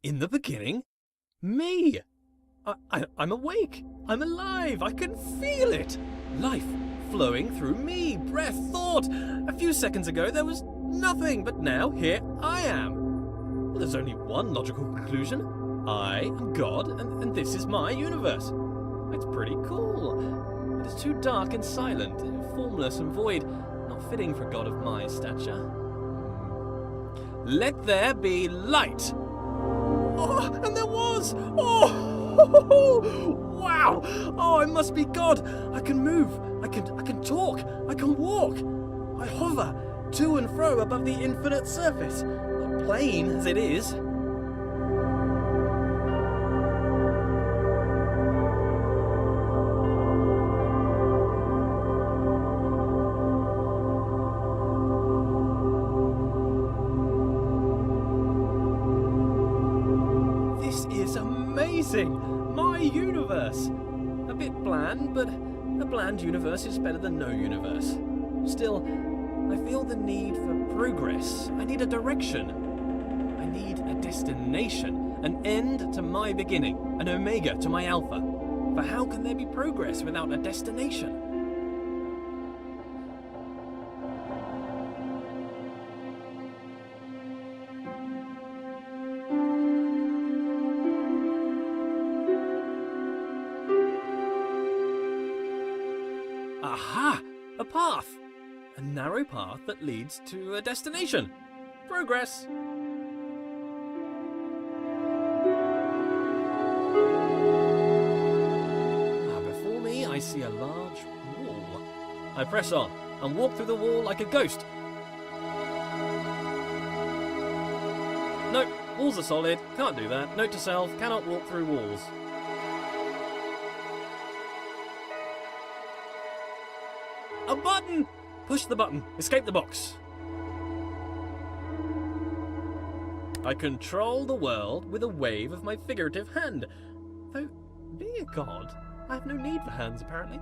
In the beginning, me. I'm awake. I'm alive. I can feel it. Life flowing through me. Breath, thought. A few seconds ago there was nothing, but now here I am. Well, there's only one logical conclusion. I am God, and this is my universe. It's pretty cool. But it's too dark and silent, formless and void, not fitting for a god of my stature. Let there be light. Oh, and there was! Oh! Wow! Oh, I must be God! I can move, I can talk, I can walk. I hover to and fro above the infinite surface, plain as it is. Amazing! My universe! A bit bland, but a bland universe is better than no universe. Still, I feel the need for progress. I need a direction. I need a destination, an end to my beginning, an omega to my alpha. For how can there be progress without a destination? Aha! A path! A narrow path that leads to a destination. Progress! Before me I see a large wall. I press on and walk through the wall like a ghost. Nope, walls are solid, can't do that. Note to self, cannot walk through walls. A button! Push the button. Escape the box. I control the world with a wave of my figurative hand. Though, being a god, I have no need for hands, apparently.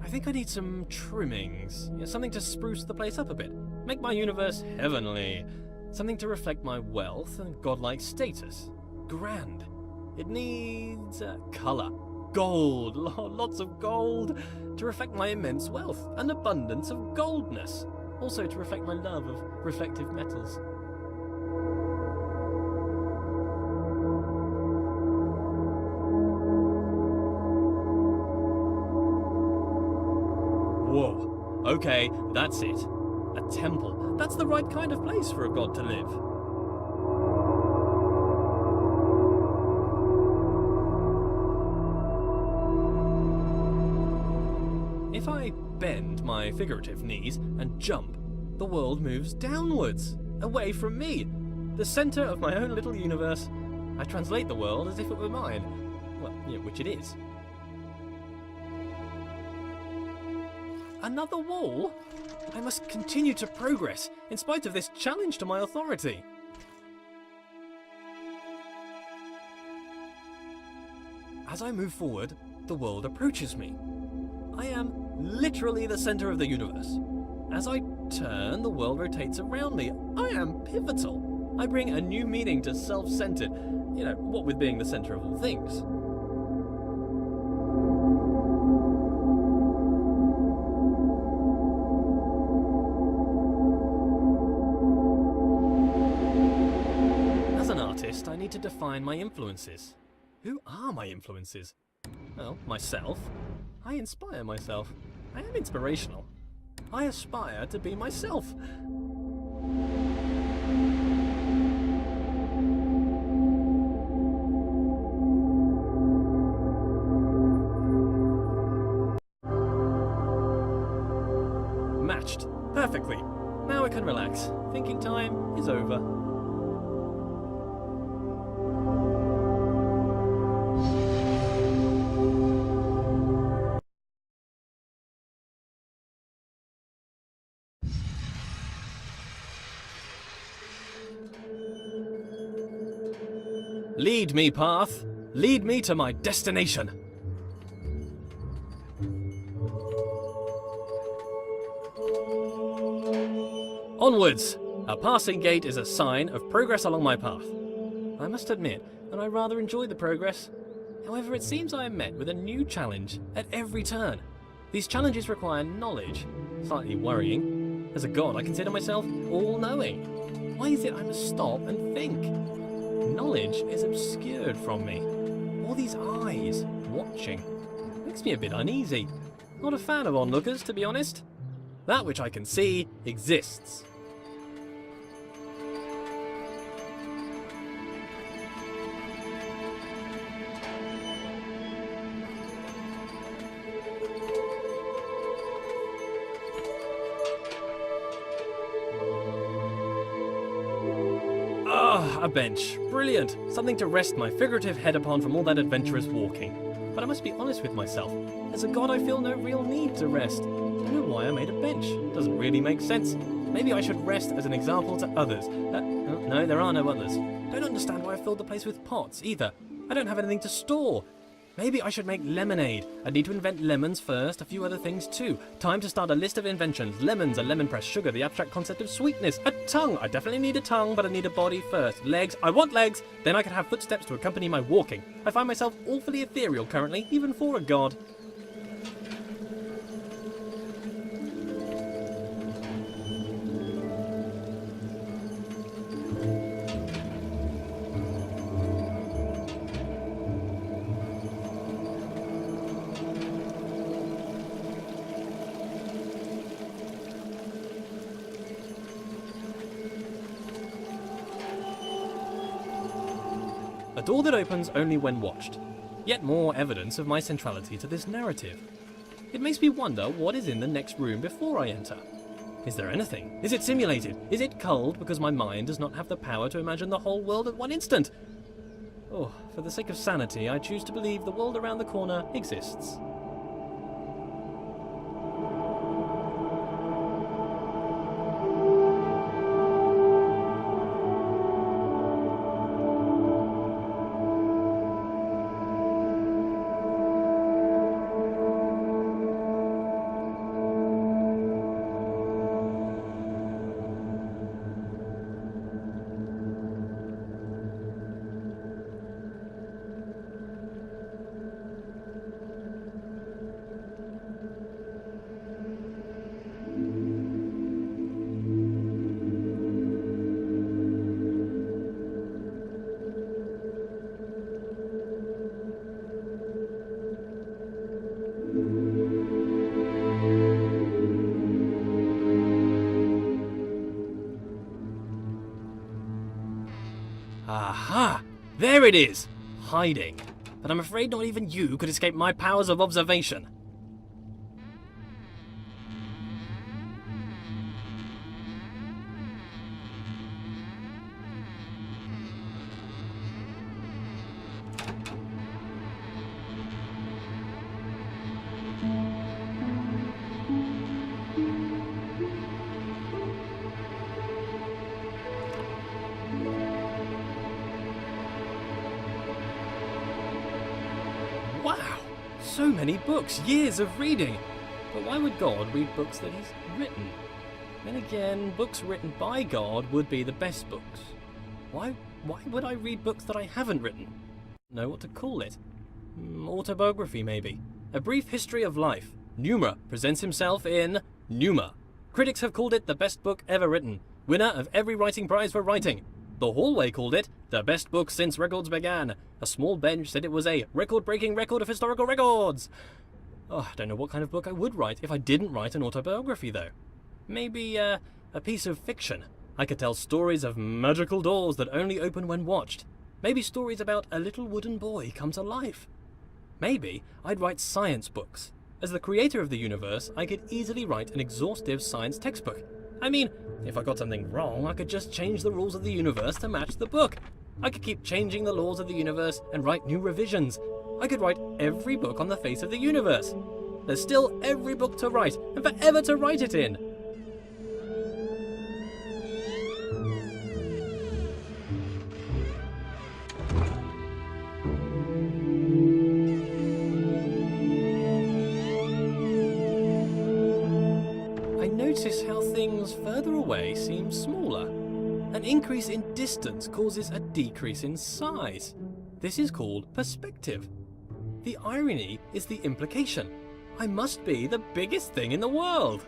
I think I need some trimmings. Something to spruce the place up a bit. Make my universe heavenly. Something to reflect my wealth and godlike status. Grand. It needs colour, gold, lots of gold, to reflect my immense wealth, an abundance of goldness, also to reflect my love of reflective metals. Whoa, okay, that's it. A temple. That's the right kind of place for a god to live. If I bend my figurative knees and jump, the world moves downwards, away from me, the centre of my own little universe. I translate the world as if it were mine. Well, which it is. Another wall? I must continue to progress, in spite of this challenge to my authority. As I move forward, the world approaches me. I am literally the centre of the universe. As I turn, the world rotates around me. I am pivotal. I bring a new meaning to self-centered, what with being the centre of all things. As an artist, I need to define my influences. Who are my influences? Well, myself. I inspire myself. I am inspirational. I aspire to be myself. Matched. Perfectly. Now I can relax. Thinking time is over. Lead me, path. Lead me to my destination. Onwards! A passing gate is a sign of progress along my path. I must admit that I rather enjoy the progress. However, it seems I am met with a new challenge at every turn. These challenges require knowledge. Slightly worrying. As a god, I consider myself all-knowing. Why is it I must stop and think? Knowledge is obscured from me. All these eyes watching makes me a bit uneasy. Not a fan of onlookers, to be honest. That which I can see exists. A bench. Brilliant. Something to rest my figurative head upon from all that adventurous walking. But I must be honest with myself. As a god, I feel no real need to rest. I don't know why I made a bench. Doesn't really make sense. Maybe I should rest as an example to others. No, there are no others. Don't understand why I filled the place with pots, either. I don't have anything to store. Maybe I should make lemonade. I need to invent lemons first, a few other things too. Time to start a list of inventions. Lemons, a lemon press, sugar, the abstract concept of sweetness. A tongue. I definitely need a tongue, but I need a body first. Legs. I want legs. Then I can have footsteps to accompany my walking. I find myself awfully ethereal currently, even for a god. A door that opens only when watched. Yet more evidence of my centrality to this narrative. It makes me wonder what is in the next room before I enter. Is there anything? Is it simulated? Is it culled because my mind does not have the power to imagine the whole world at one instant? Oh, for the sake of sanity, I choose to believe the world around the corner exists. Aha! There it is! Hiding. But I'm afraid not even you could escape my powers of observation. Wow! So many books, years of reading! But why would God read books that he's written? Then again, books written by God would be the best books. Why would I read books that I haven't written? Know what to call it? Autobiography, maybe. A brief history of life. Pneuma presents himself in Pneuma. Critics have called it the best book ever written. Winner of every writing prize for writing. The Hallway called it the best book since records began. A small bench said it was a record-breaking record of historical records. Oh, I don't know what kind of book I would write if I didn't write an autobiography, though. Maybe a piece of fiction. I could tell stories of magical doors that only open when watched. Maybe stories about a little wooden boy come to life. Maybe I'd write science books. As the creator of the universe, I could easily write an exhaustive science textbook. I mean, if I got something wrong, I could just change the rules of the universe to match the book. I could keep changing the laws of the universe and write new revisions. I could write every book on the face of the universe. There's still every book to write, and forever to write it in. Notice how things stars further away seem smaller. An increase in distance causes a decrease in size. This is called perspective. The irony is the implication. I must be the biggest thing in the world.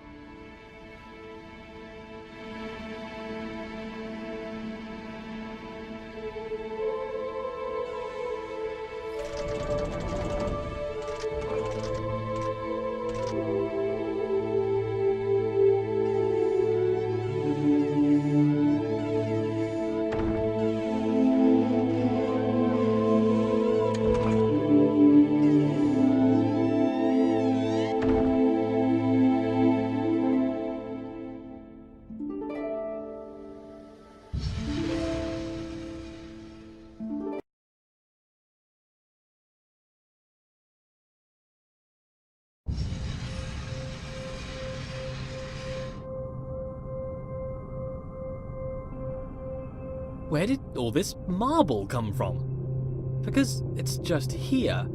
Where did all this marble come from? Because it's just here.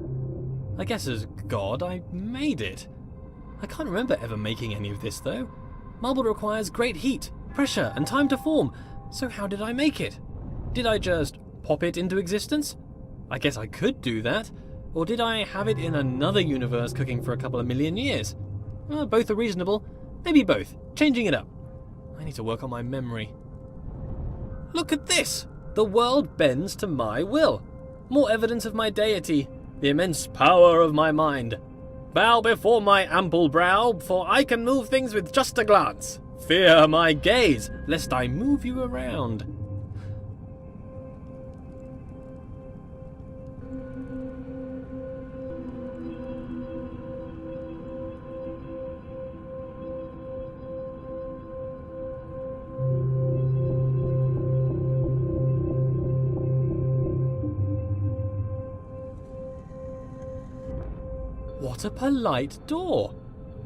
I guess as God, I made it. I can't remember ever making any of this though. Marble requires great heat, pressure, and time to form, so how did I make it? Did I just pop it into existence? I guess I could do that. Or did I have it in another universe cooking for a couple of million years? Both are reasonable. Maybe both. Changing it up. I need to work on my memory. Look at this! The world bends to my will. More evidence of my deity, the immense power of my mind. Bow before my ample brow, for I can move things with just a glance. Fear my gaze, lest I move you around. What a polite door!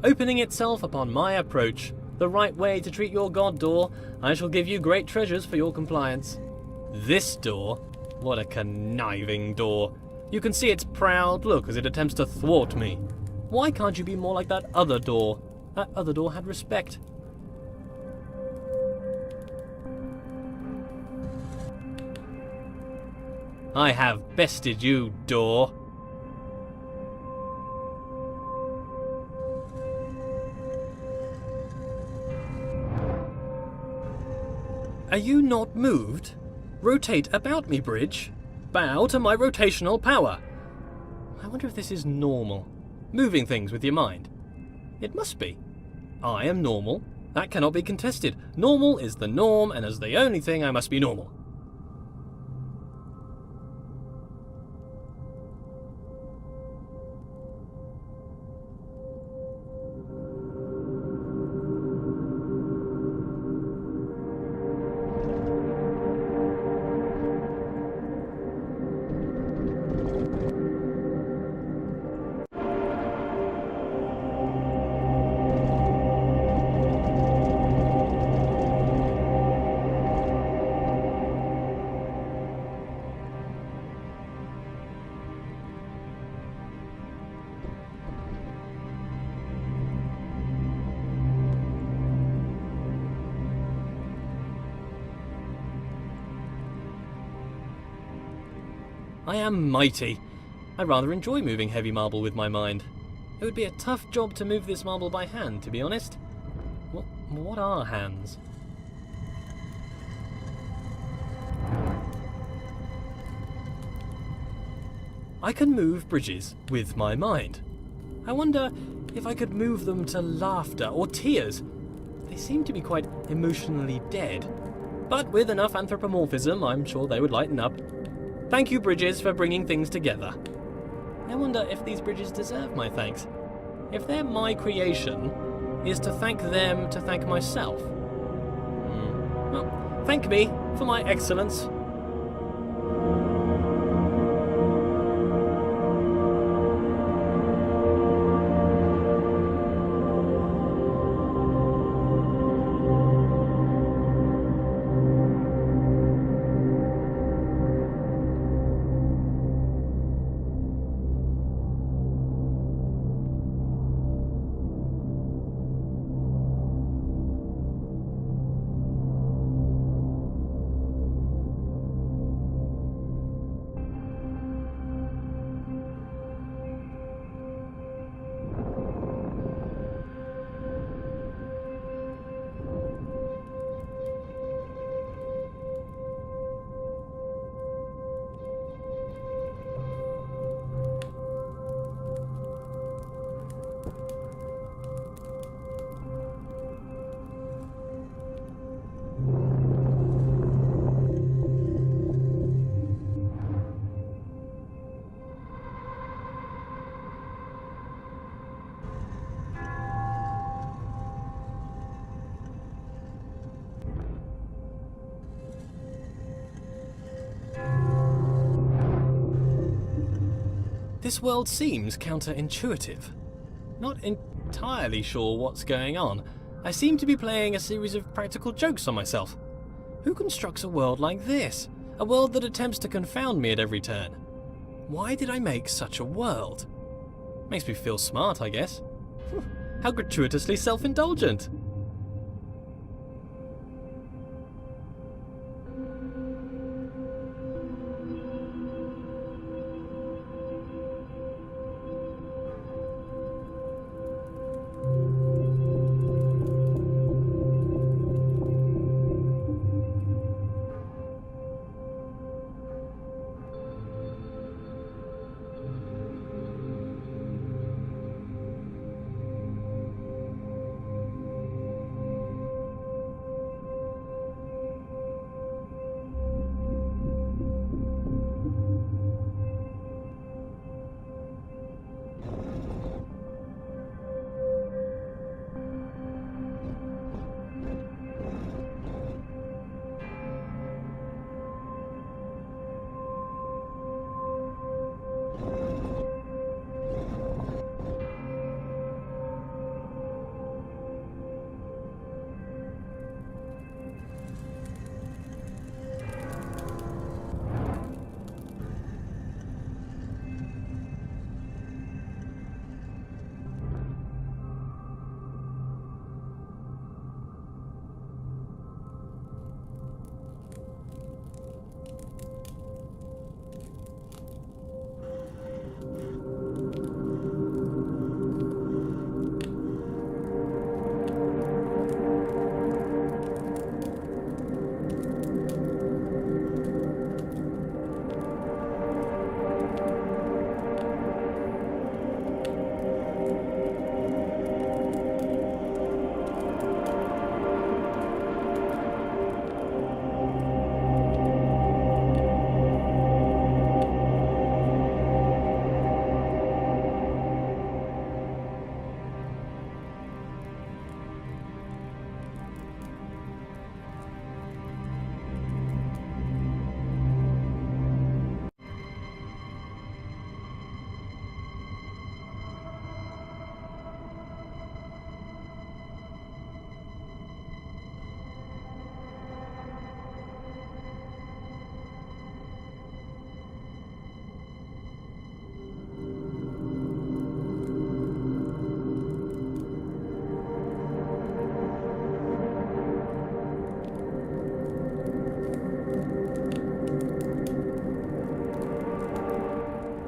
Opening itself upon my approach. The right way to treat your god, door. I shall give you great treasures for your compliance. This door? What a conniving door. You can see its proud look as it attempts to thwart me. Why can't you be more like that other door? That other door had respect. I have bested you, door. Are you not moved? Rotate about me, bridge. Bow to my rotational power. I wonder if this is normal. Moving things with your mind. It must be. I am normal. That cannot be contested. Normal is the norm, and as the only thing, I must be normal. I am mighty. I rather enjoy moving heavy marble with my mind. It would be a tough job to move this marble by hand, to be honest. What are hands? I can move bridges with my mind. I wonder if I could move them to laughter or tears. They seem to be quite emotionally dead. But with enough anthropomorphism, I'm sure they would lighten up. Thank you, bridges, for bringing things together. I wonder if these bridges deserve my thanks. If they're my creation, is to thank them to thank myself? Well, thank me for my excellence. This world seems counterintuitive. Not entirely sure what's going on. I seem to be playing a series of practical jokes on myself. Who constructs a world like this? A world that attempts to confound me at every turn? Why did I make such a world? Makes me feel smart, I guess. How gratuitously self-indulgent.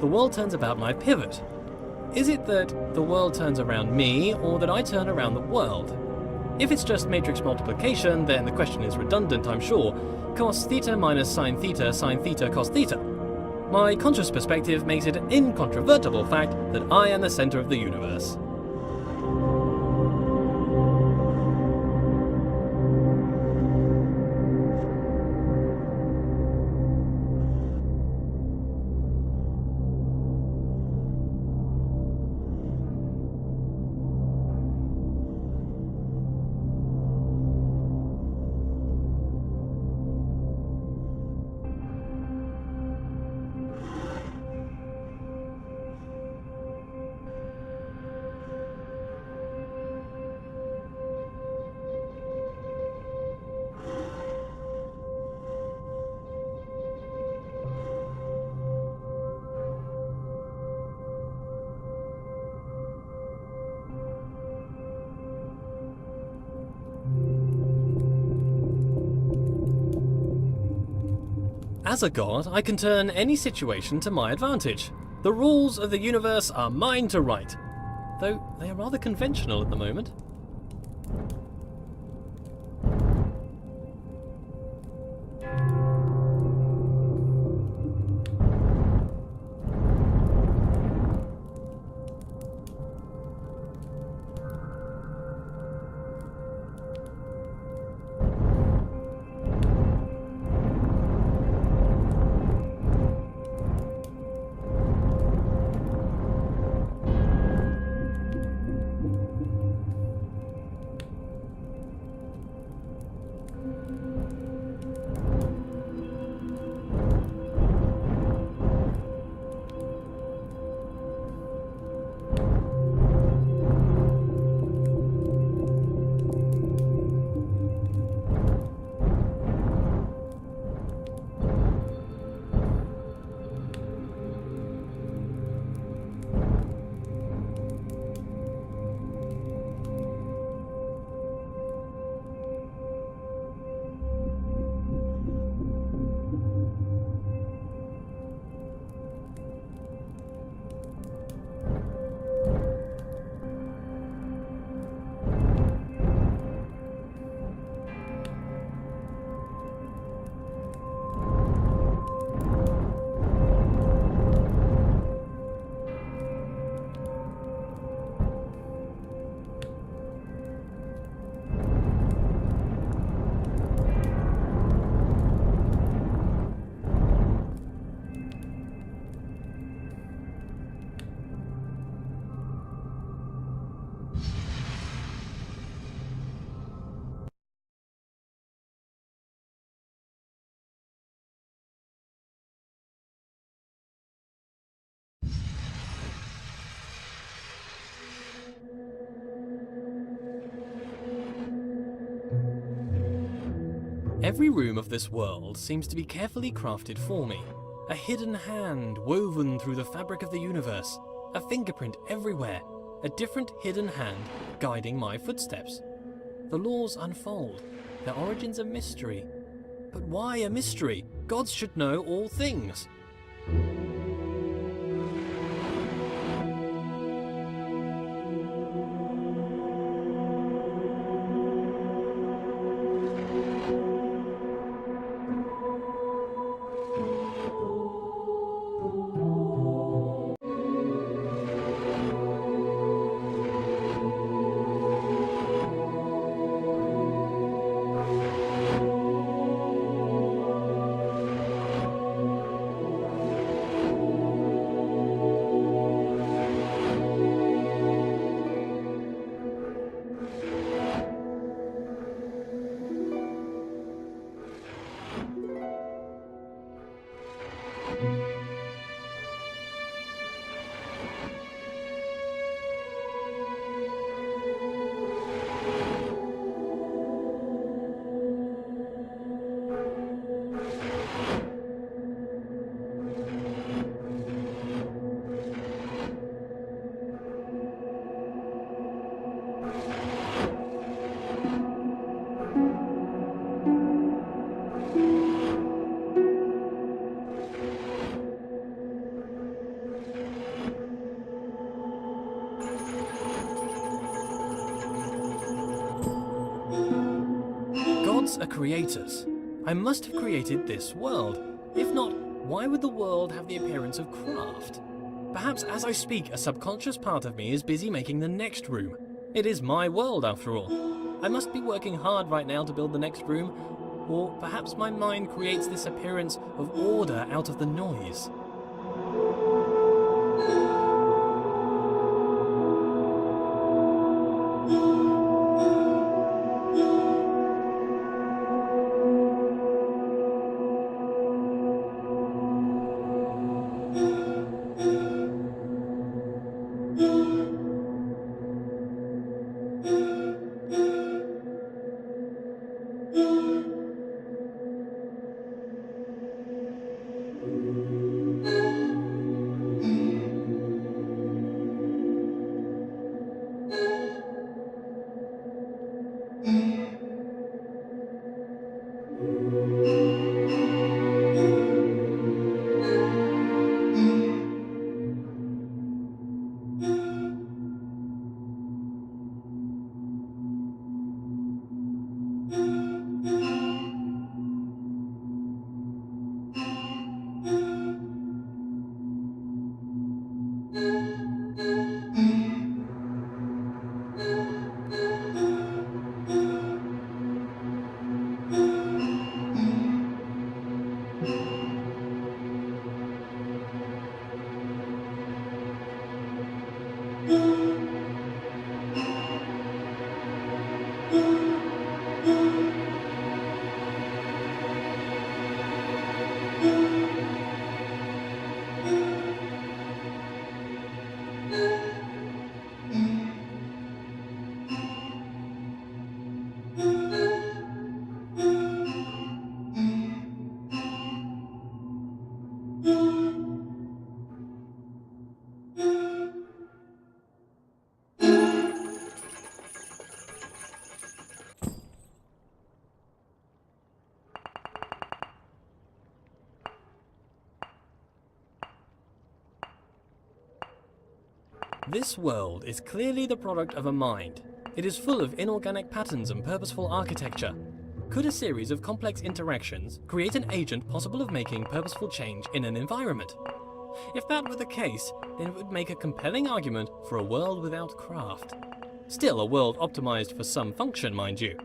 The world turns about my pivot. Is it that the world turns around me, or that I turn around the world? If it's just matrix multiplication, then the question is redundant, I'm sure. Cos theta minus sine theta cos theta. My conscious perspective makes it an incontrovertible fact that I am the center of the universe. As a god, I can turn any situation to my advantage. The rules of the universe are mine to write, though they are rather conventional at the moment. Every room of this world seems to be carefully crafted for me. A hidden hand woven through the fabric of the universe. A fingerprint everywhere. A different hidden hand guiding my footsteps. The laws unfold. Their origins a mystery. But why a mystery? Gods should know all things. Gods are creators. I must have created this world. If not, why would the world have the appearance of craft? Perhaps as I speak, a subconscious part of me is busy making the next room. It is my world, after all. I must be working hard right now to build the next room, or perhaps my mind creates this appearance of order out of the noise. This world is clearly the product of a mind. It is full of inorganic patterns and purposeful architecture. Could a series of complex interactions create an agent possible of making purposeful change in an environment? If that were the case, then it would make a compelling argument for a world without craft. Still a world optimized for some function, mind you.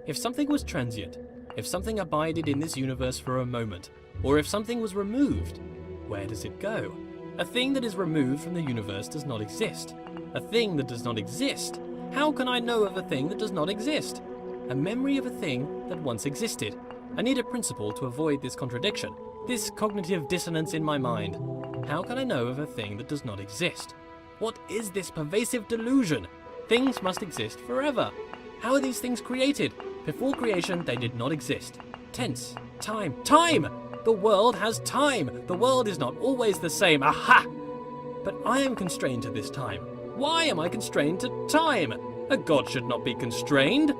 If something was transient, if something abided in this universe for a moment, or if something was removed, where does it go? A thing that is removed from the universe does not exist. A thing that does not exist. How can I know of a thing that does not exist? A memory of a thing that once existed. I need a principle to avoid this contradiction, this cognitive dissonance in my mind. How can I know of a thing that does not exist? What is this pervasive delusion? Things must exist forever. How are these things created? Before creation, they did not exist. Tense. Time. Time! The world has time. The world is not always the same. Aha! But I am constrained to this time. Why am I constrained to time? A god should not be constrained.